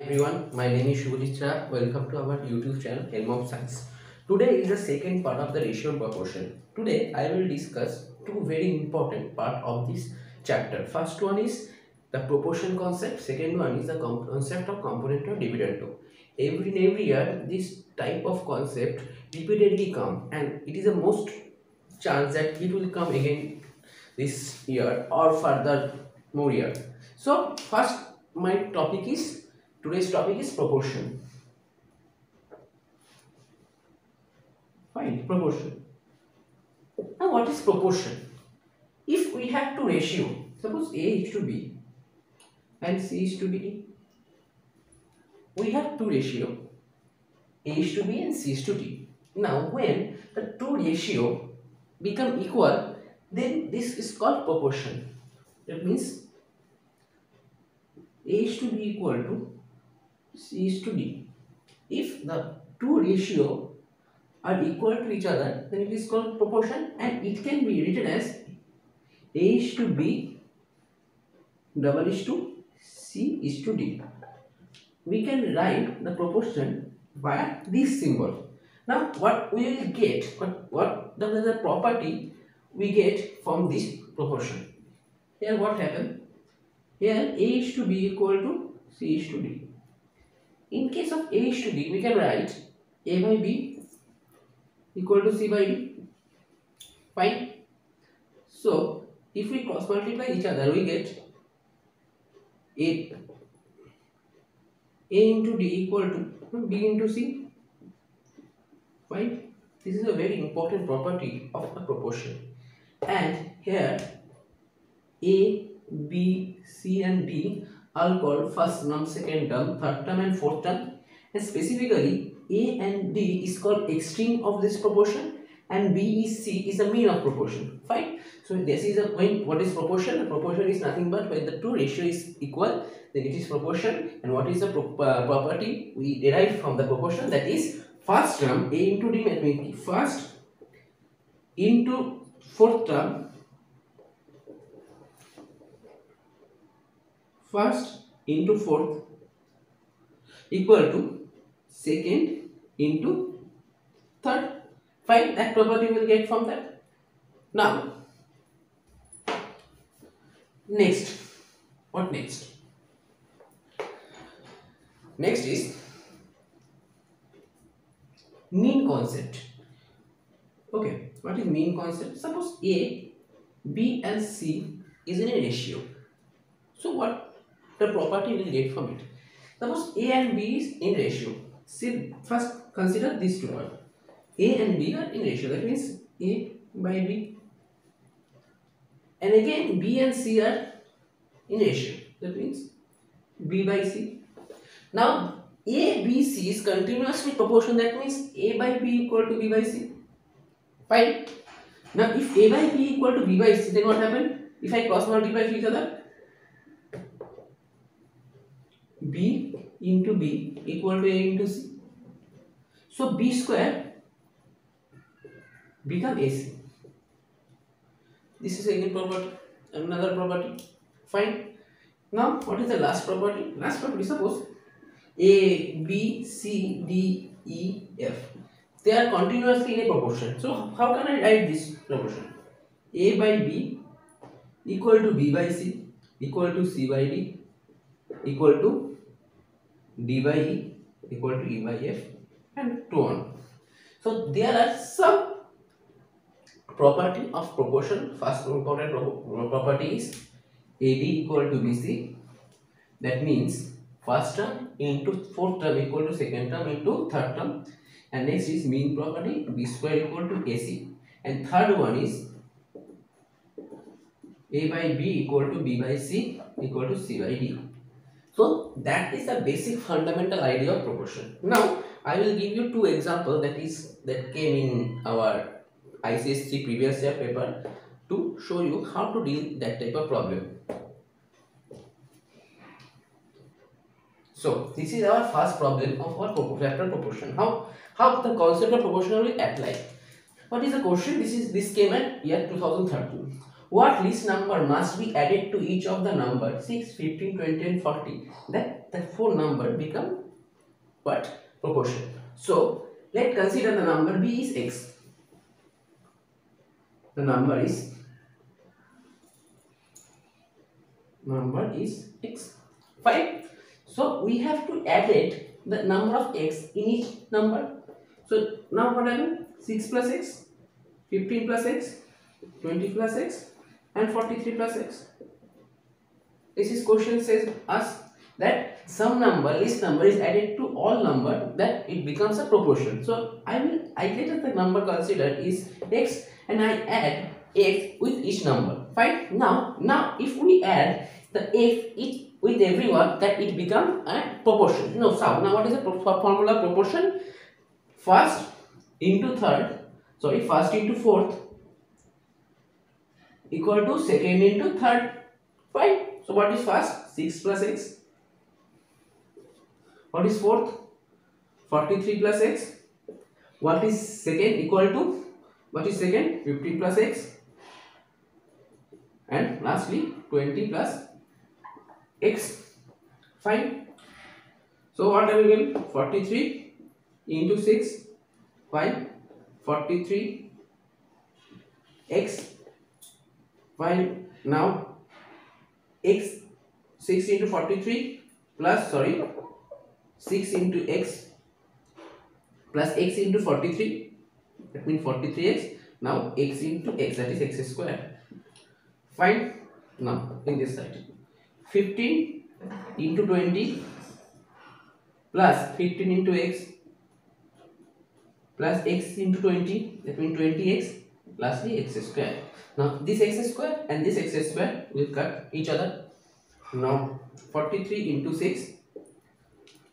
everyone, my name is Shubhajit Shah. Welcome to our YouTube channel Helm of Science. Today is the second part of the ratio and proportion. Today I will discuss two very important part of this chapter. First one is the proportion concept. Second one is the concept of component or dividend. Every year this type of concept repeatedly come, and it is the most chance that it will come again this year or further more year. So first my topic is today's topic is proportion. Fine, proportion. Now what is proportion? If we have two ratio, suppose A is to B and C is to D, we have two ratio, A is to B and C is to D. Now when the two ratio become equal, then this is called proportion. That means A is to B equal to C is to D. If the two ratio are equal to each other, then it is called proportion, and it can be written as A is to B double is to C is to D. We can write the proportion via this symbol. Now what we will get, what the property we get from this proportion. Here what happened? Here A is to B equal to C is to D. In case of A is to D, we can write A by B equal to C by D. Fine. So if we cross multiply each other, we get A into D equal to B into C. Fine. This is a very important property of a proportion. And here A, B, C and D are called first term, second term, third term and fourth term. And specifically A and D is called extreme of this proportion, and B is C is the mean of proportion. Fine. So this is a point. What is proportion? The proportion is nothing but when the two ratio is equal, then it is proportion. And what is the property we derive from the proportion? That is first term A into D, means first into fourth term, first into fourth equal to second into third. Fine, that property we will get from that. Now next, what next? Next is mean concept. Okay, what is mean concept? Suppose A, B and C is in a ratio. So what the property will get from it? Suppose A and B is in ratio. See, first consider these two parts. A and B are in ratio. That means A by B. And again B and C are in ratio. That means B by C. Now A, B, C is continuously proportional. That means A by B equal to B by C. Fine. Now if A by B equal to B by C, then what happened? If I cross multiply each other, B into B equal to A into C. So B square become AC. This is again property, another property. Fine. Now what is the last property? Last property, suppose A, B, C, D, E, F. They are continuously in a proportion. So how can I write this proportion? A by B equal to B by C equal to C by D equal to D by E equal to E by F, and so on. So there are some property of proportion. First important property is AD equal to BC. That means first term into fourth term equal to second term into third term. And next is mean property, B square equal to AC. And third one is A by B equal to B by C equal to C by D. So that is the basic fundamental idea of proportion. Now I will give you two examples that came in our ICSE previous year paper to show you how to deal that type of problem. So this is our first problem of our vector proportion. How the concept of proportion will apply. What is the question? This came at year 2013. What least number must be added to each of the number 6, 15, 20 and 40 that that 4 number become what? Proportion. So let's consider the number b is x. The number is x. Fine. So we have to add it the number of x in each number. So now what happened? 6 plus x, 15 plus x, 20 plus x, and 43 plus x. This question says us that some number, list number is added to all number, that it becomes a proportion. So I get the number considered is x and I add x with each number. Fine. Now if we add the x with everyone, that it become a proportion. No, so now what is the formula proportion? First into fourth equal to second into third. Fine. So what is first? 6 plus x. What is fourth? 43 plus x. What is second? Equal to, what is second? 15 plus x. And lastly 20 plus x. Fine. So what are we getting? 43 into 6. Fine. 43 x. Fine. Now x, 6 into 43 plus 6 into x plus x into 43, that means 43x. Now x into x, that is x square. Fine. Now in this side 15 into 20 plus 15 into x plus x into 20, that means 20x, lastly x square. Now this x square and this x square will cut each other. Now 43 into 6,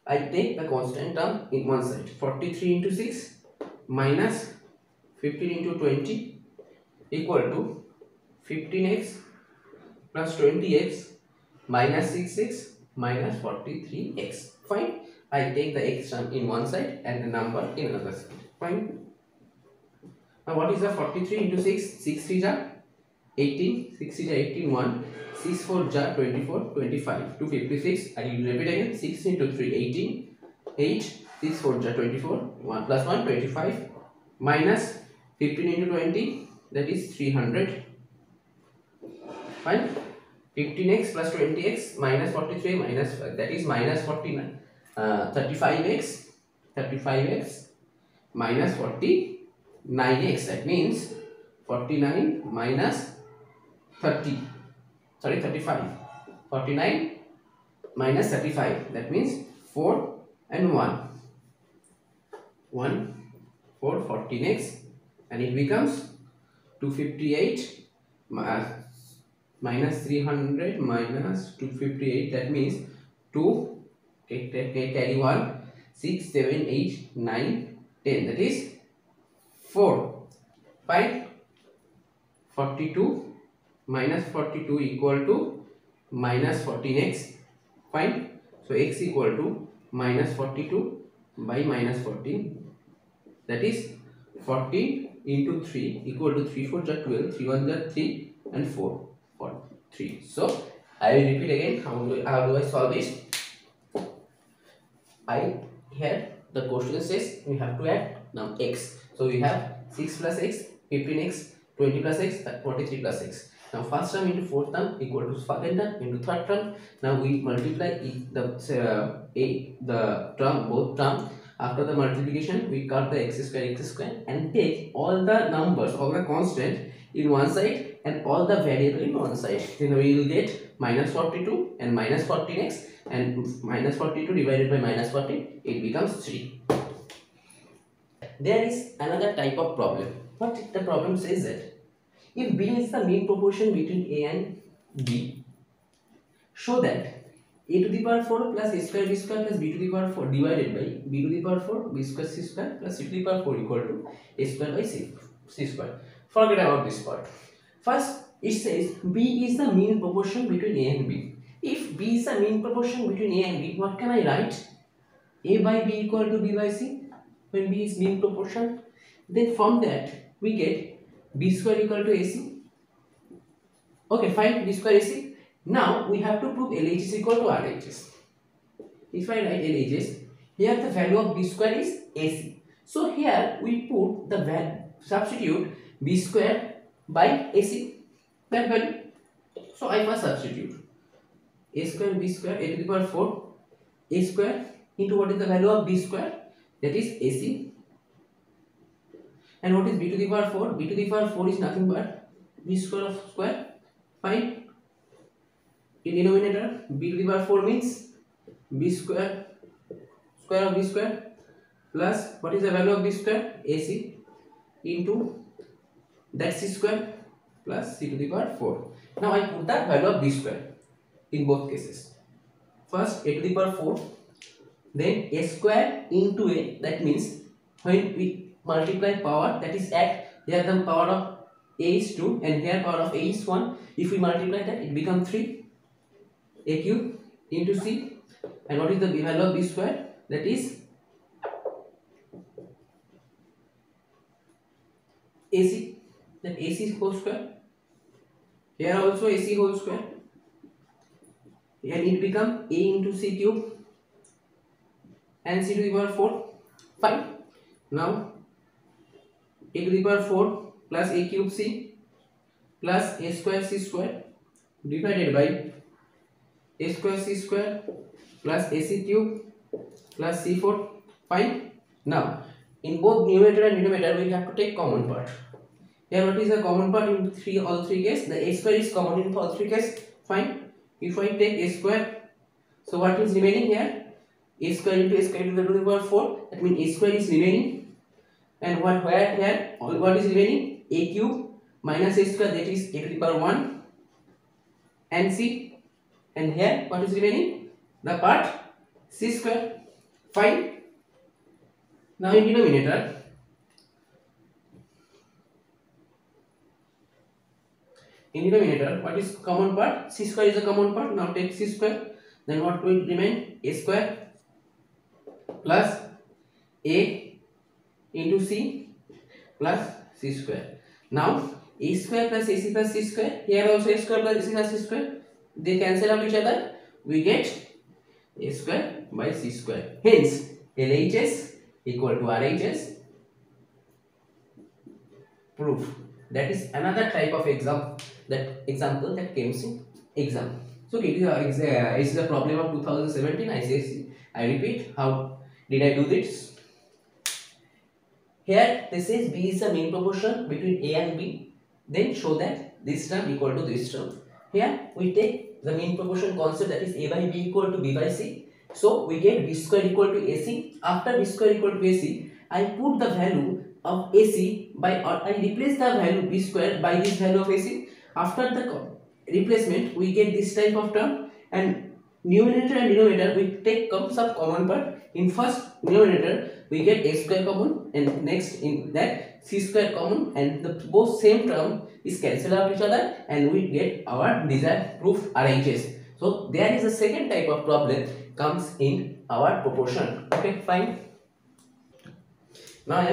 I take the constant term in one side. 43 into 6 minus 15 into 20 equal to 15x plus 20x minus 6x minus 43x. Fine. I take the x term in one side and the number in another side. Fine. Now what is the 43 into 6? 6 3 are 18, 6 is 18, 1, 6 4 jar 24, 25, 256. I will repeat again. 6 into 3, 18, 8, 6 4 jar 24, 1 plus 1, 25, minus 15 into 20, that is 300. Fine. 15x plus 20x minus 43 minus, that is minus 49. 35x minus 49x, that means 49 minus 35. 49 minus 35, that means 4 and 1, 4, 14x, and it becomes 258 minus 300 minus 258, that means 2, carry 1, 6, 7, 8, 9, 10, that is 4. Fine. 42 minus 42 equal to minus 14x. Fine. So x equal to minus 42 by minus 14, that is 14 into 3 equal to 3 4 jar 12, 3 1 jar 3, and 4 3. So I will repeat again how do I solve this. Here the question says we have to add now x. So we have 6 plus x, 15x, 20 plus x, 43 plus x. Now first term into fourth term equal to second term into third term. Now we multiply the term, both term. After the multiplication, we cut the x square and take all the numbers, all the constant in one side and all the variable in one side. Then we will get minus 42 and minus 14x, and minus 42 divided by minus 14, it becomes 3. There is another type of problem. What the problem says that if b is the mean proportion between a and b, show that a to the power 4 plus a square b square plus b to the power 4 divided by b to the power 4 b square c square plus c to the power 4 equal to a square by c square. Forget about this part. First, it says b is the mean proportion between a and b. If b is the mean proportion between a and b, what can I write? A by b equal to b by c. When b is mean proportion, then from that we get b square equal to ac. Okay, fine, b square ac. Now we have to prove LHS equal to RHS. if I write LHS, here the value of b square is AC. So here we put the value, substitute b square by AC, that value. So I must substitute a square b square a to the power 4 a square into what is the value of b square, that is AC, and what is b to the power 4? B to the power 4 is nothing but b square of square. Fine. In denominator, b to the power 4 means b square of b square plus what is the value of b square? AC into that c square plus c to the power 4. Now I put that value of b square in both cases. First a to the power 4, then a square into a, that means when we multiply power, that is at, here the power of a is 2 and here power of a is 1. If we multiply that, it becomes 3 a cube into c, and what is the value of b square? That is AC, that AC whole square. Here also AC whole square, and it become a into c cube and c to the power 4. Fine. Now a to the power 4 plus a cube c plus a square c square divided by a square c square plus ac cube plus c4. Fine. Now in both numerator and denominator we have to take common part. Here what is the common part in all three cases? The a square is common in all three cases. Fine. If I take a square, so what is remaining here? A square into a square to the power 4. That means a square is remaining, and where here what is remaining? A cube minus a square, that is a to the power 1 and c, and here what is remaining? The part c square. Fine. Now in denominator, what is common part? C square is a common part. Now take c square, then what will remain? A square plus a into c plus c square. Now a square plus ac plus c square, here also a square plus ac plus c square, they cancel out each other, we get a square by c square. Hence LHS equal to RHS. Proof. That is another type of example that came in exam. So it is the problem of 2017 ICSE. I repeat, how did I do this? Here this is B is the mean proportion between A and B. Then show that this term equal to this term. Here we take the mean proportion concept, that is A by B equal to B by C. So we get B square equal to AC. After B square equal to AC, I put the value of AC by, or I replace the value B square by this value of AC. After the replacement, we get this type of term, and numerator and denominator we take some common part. In first numerator we get a square common, and next in that c square common, and the both same term is cancelled out each other, and we get our desired proof RHS. So there is a second type of problem comes in our proportion. Okay, fine. Now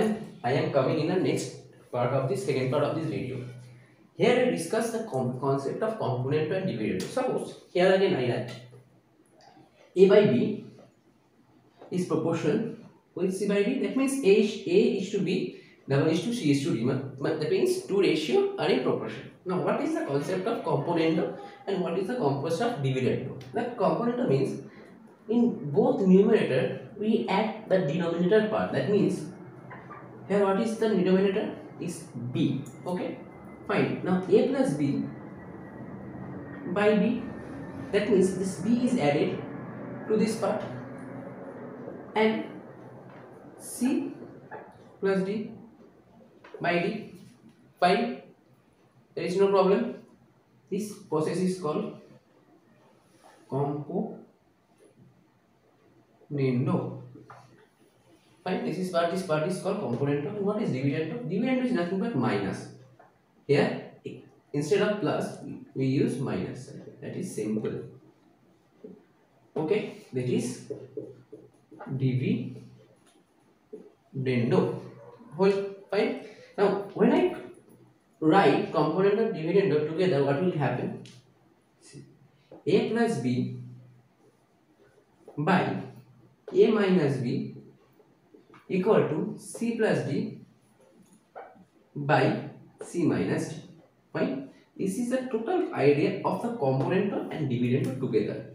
I am coming in the next part of this second part of this video. Here I discuss the concept of component and dividend. Suppose here again I write A by B is proportion with C by D. That means A is to B, double is to C is to D. That means two ratio are in proportion. Now what is the concept of component and what is the concept of dividend? The component means in both numerator we add the denominator part. That means here what is the denominator? Is B. Okay, fine. Now A plus B by B, that means this B is added to this part, and C plus D by D. Fine, there is no problem. This process is called componendo. Fine, this part is called componendo. What is dividendo? Dividendo is nothing but minus. Here instead of plus we use minus. That is simple. Okay, that is dividendo. Fine. Now when I write component of dividendo together, what will happen? A plus B by A minus B equal to C plus D by C minus D. Fine. This is the total idea of the component and dividend together.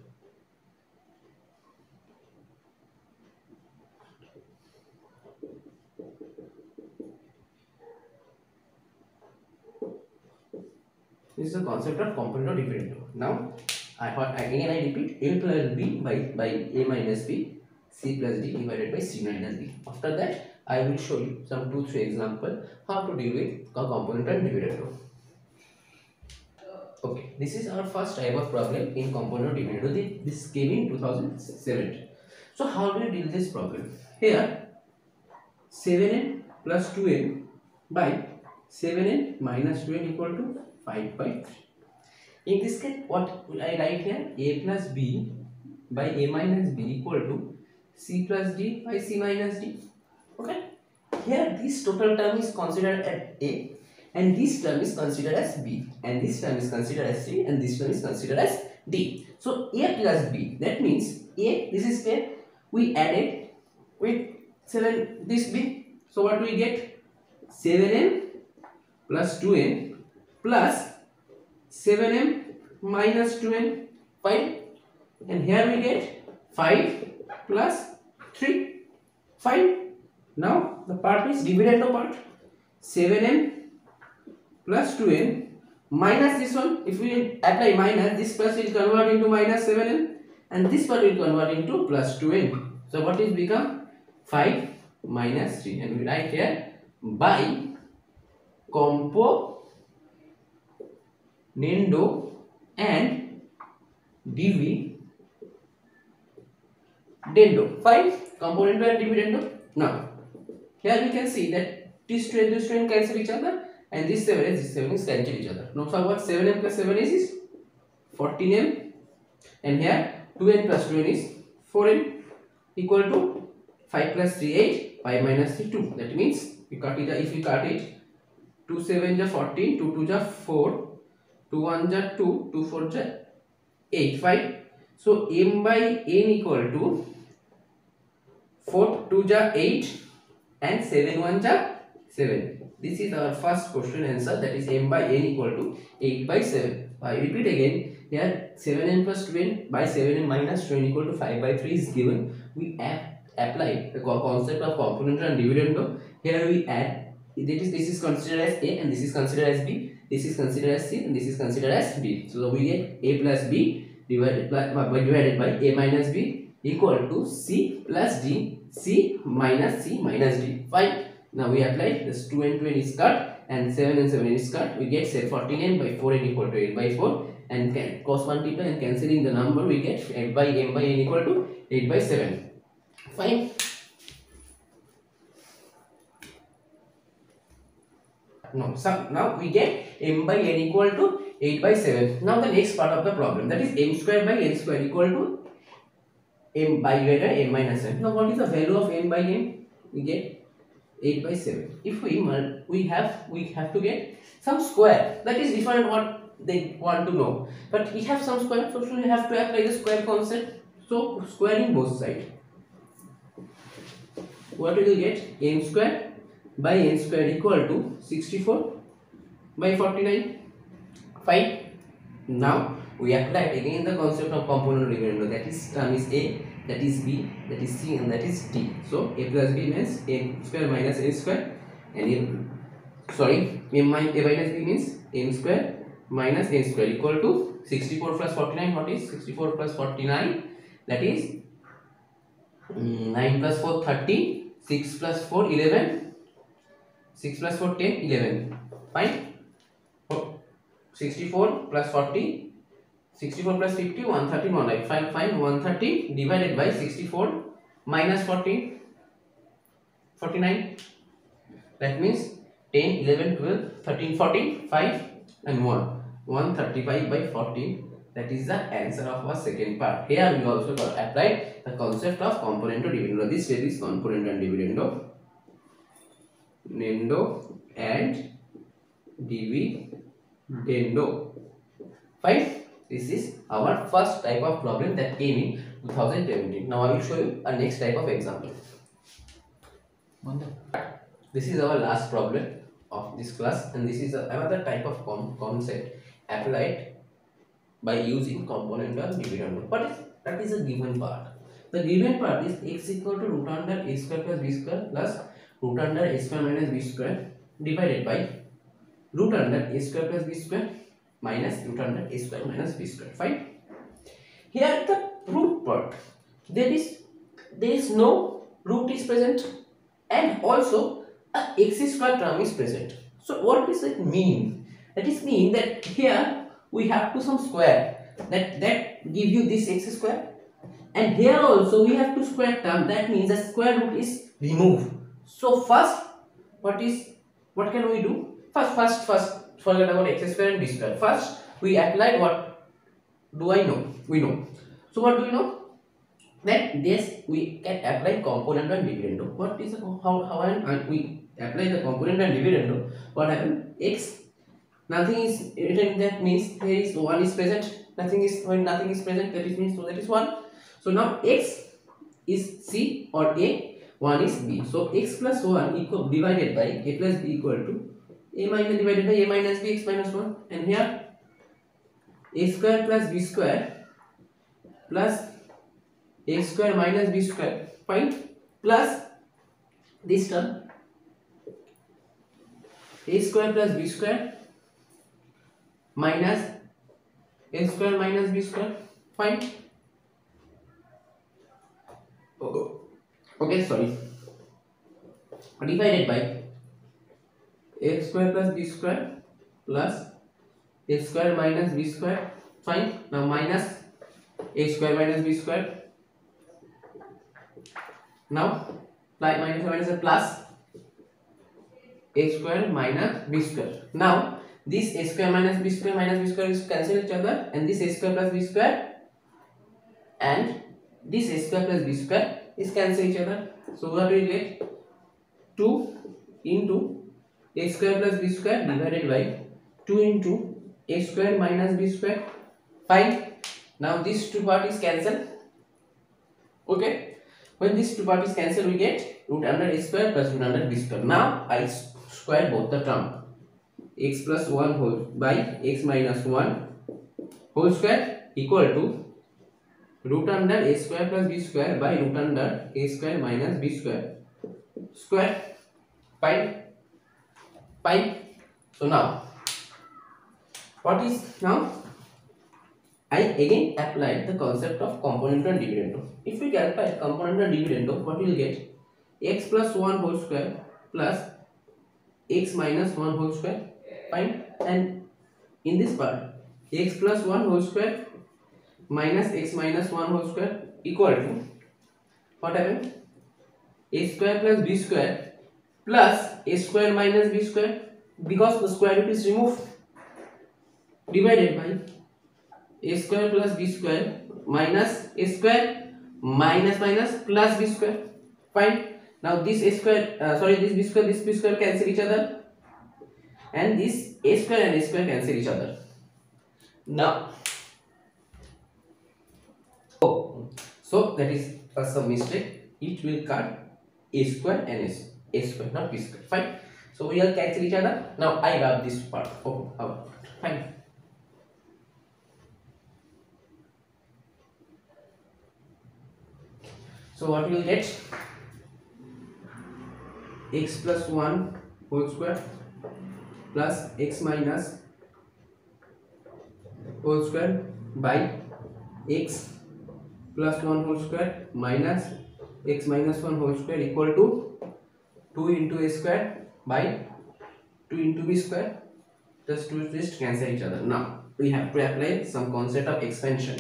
This is the concept of component or dividend. Now, I repeat, A plus B by A minus B, C plus D divided by C minus D. After that, I will show you some 2-3 examples how to deal with a component and dividend. Okay, this is our first type of problem in component dividend. This came in 2007. So, how do we deal this problem? Here, 7n plus 2n by 7n minus 2n equal to 5 by 3. In this case, what will I write here? A plus B by A minus B equal to C plus D by C minus D. Okay. Here, this total term is considered as A, and this term is considered as B, and this term is considered as C, and this term is considered as D. So, A plus B, that means A, this is where we added with 7 this B. So, what do we get? 7n plus 2n plus 7m minus 2n, 5, and here we get 5 plus 3, 5. Now the part is dividend part. 7m plus 2n minus this one. If we apply minus, this plus will convert into minus 7m, and this part will convert into plus 2n. So what is become? 5 minus 3, and we write here by componendo and dividendo. Fine. Componendo and dividendo. Now, here we can see that this 2 and this 2 cancel each other, and this 7 and this 7 is cancel each other. Now, so what 7m plus 7 is 14m, and here 2n plus 2n is 4n equal to 5 plus 3 8, 5 minus 3 2. That means we cut it. If we cut it, 2 7 is 14, 2 2 is 4. 2 1 is 2, 2 4 is 8, 5. So, m by n equal to 4 2 is 8 and 7 1 is 7. This is our first question answer, that is m by n equal to 8 by 7. I repeat again, here 7n plus 2n by 7n minus 2n equal to 5 by 3 is given. We apply the concept of component and dividend. Here we add, this is considered as A and this is considered as B. This is considered as C and this is considered as D. So we get A plus B divided by A minus B equal to C plus D, C minus D. Fine. Now we apply this 2 and 2 is cut and 7 and 7 is cut. We get say 14n by 4n equal to 8 by 4, and can cross multiply and cancelling the number we get 8 by m by n equal to 8 by 7. Fine. No, so now we get m by n equal to 8 by 7. Now the next part of the problem, that is m square by n square equal to m by greater n minus n. Now what is the value of m by n? We get 8 by 7. If we have to get some square, that is different what they want to know. But we have some square, so we have to apply the square concept. So squaring both sides. What will you get? M square by n square equal to 64 by 49. Fine. Now we applied again the concept of component dividend. That is term is A, that is B, that is C, and that is D. So A plus B means n square minus n square, and m minus B means n square minus n square equal to 64 plus 49. What is 64 plus 49? That is 9 plus 4 30, 6 plus 4 11, 6 plus 4 10 11. Fine. 64 plus 40, 64 plus 50, 130 more, like fine 130 divided by 64 minus 40, 49. That means 10 11 12 13 14 5 and 135 by 14. That is the answer of our second part. Here we also applied the concept of component and dividend. This is component and dividend and dividendo. Fine. This is our first type of problem that came in 2017. Now I will show you a next type of example. This is our last problem of this class, and this is another type of concept applied by using component or dividend. But that is a given part. The given part is x equal to root under a square plus b square plus root under a square minus b square divided by root under a square plus b square minus root under a square minus b square. Fine. Here the root part, there is no root is present, and also a x square term is present. So what does it mean? That is mean that here we have to some square that give you this x square, and here also we have to square term, that means the square root is removed. So first what can we do? First forget about x square and b square. First we applied what do I know? We know. So what do we know? That this we can apply component and dividend. What is how we apply the component and dividend? What happen? X, nothing is written, that means there is 1 is present. Nothing is, when nothing is present, that is means so that is 1. So now x is c or a, 1 is b. So x plus 1 equal divided by a plus b equal to a minus divided by a minus b, x minus 1, and here a square plus b square plus a square minus b square, fine, plus this term a square plus b square minus a square minus b square, fine. Okay, sorry, divided by a square plus b square plus a square minus b square, fine. Now minus a square minus b square, now minus a plus a square minus b square. Now this a square minus b square is cancel each other, and this a square plus b square and this a square plus b square is cancel each other. So what we get? 2 into a square plus b square divided by 2 into a square minus b square, fine. Now these two parties cancel. Okay, when these two parties cancel, we get root under a square plus root under b square. Now I square both the term, x plus 1 whole by x minus 1 whole square equal to root under a square plus b square by root under a square minus b square square, fine. So now what is, now I again applied the concept of component and dividend. If we calculate component and dividend, what we will get? X plus 1 whole square plus x minus 1 whole square, fine. And in this part, x plus 1 whole square minus x minus 1 whole square equal to what happened? A square plus b square plus a square minus b square, because the square root is removed, divided by a square plus b square minus a square minus plus b square, fine. Now this a square this b square cancel each other, and this a square and a square cancel each other. Now so that is some mistake, it will cut a square and a square, not b square, fine. So we will cancel each other. Now I rub this part, fine. So what we will get? X plus 1 whole square plus x minus whole square by x plus 1 whole square minus x minus 1 whole square equal to 2 into a square by 2 into b square. Just cancel each other. Now we have to apply some concept of expansion.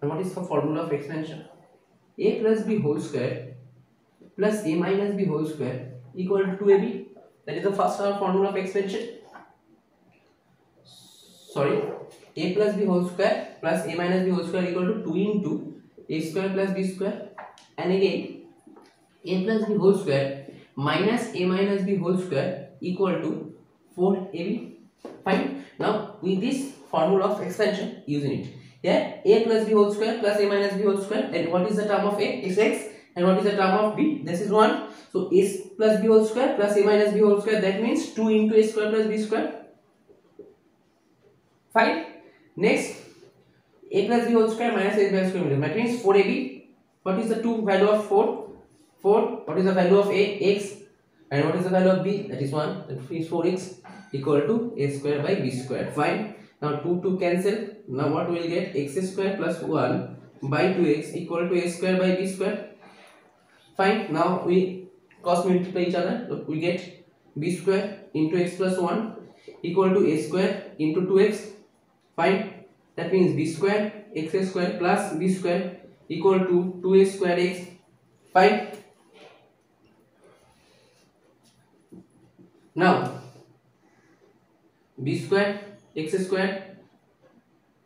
And what is the formula of expansion? A plus b whole square plus a minus b whole square equal to 2ab. That is the first formula of expansion. Sorry, a plus b whole square plus a minus b whole square equal to 2 into a square plus b square, and again a plus b whole square minus a minus b whole square equal to 4ab, fine. Now with this formula of expansion, using it, Here a plus b whole square plus a minus b whole square, and what is the term of a? Is x, and what is the term of b? This is 1. So a plus b whole square plus a minus b whole square, that means 2 into a square plus b square. Fine. Next, a plus b whole square minus a by square, that means 4ab. What is the 2 value of 4? 4. What is the value of a? X. And what is the value of b? That is 1. That is 4x equal to a square by b square. Fine. Now 2 cancel. Now what we will get? X square plus 1 by 2x equal to a square by b square. Fine. Now we cross multiply each other. So we get b square into x plus 1 equal to a square into 2x. Fine. That means b square x square plus b square equal to 2a square x. Fine. Now b square x square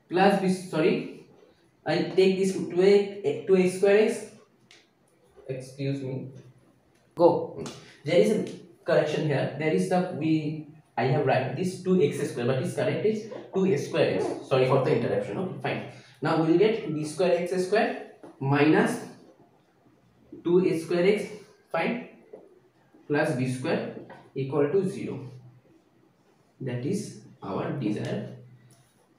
plus b, sorry, I take this 2a square x, excuse me, go, there is a correction here, there is the I have write this 2x square, but its correct is 2a square x, sorry for the interruption. Okay, fine. Now we will get b square x square minus 2a square x, fine, plus b square equal to 0. That is our desired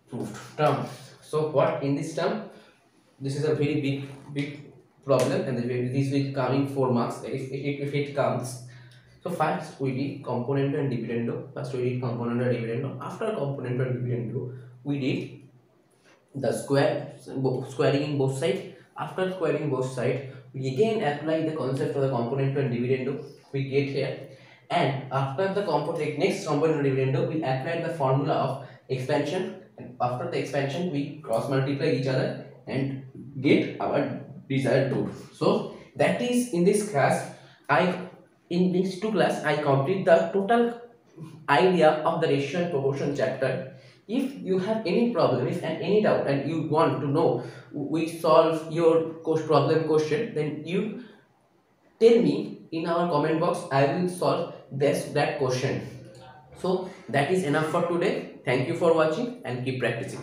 proved term. So what in this term? This is a very big problem, and this will come in 4 marks if it comes. So first we did componendo and dividendo. After componendo and dividendo, we did the squaring in both sides. After squaring both sides, we again apply the concept of the componendo and dividendo. We get here, and after the next componendo and dividendo, we apply the formula of expansion, and after the expansion we cross multiply each other and get our desired root. So that is in this class. In these 2 classes I complete the total idea of the ratio and proportion chapter. If you have any problem, if any doubt, and you want to know we solve your problem question, then you tell me in our comment box. I will solve that question. So that is enough for today. Thank you for watching and keep practicing.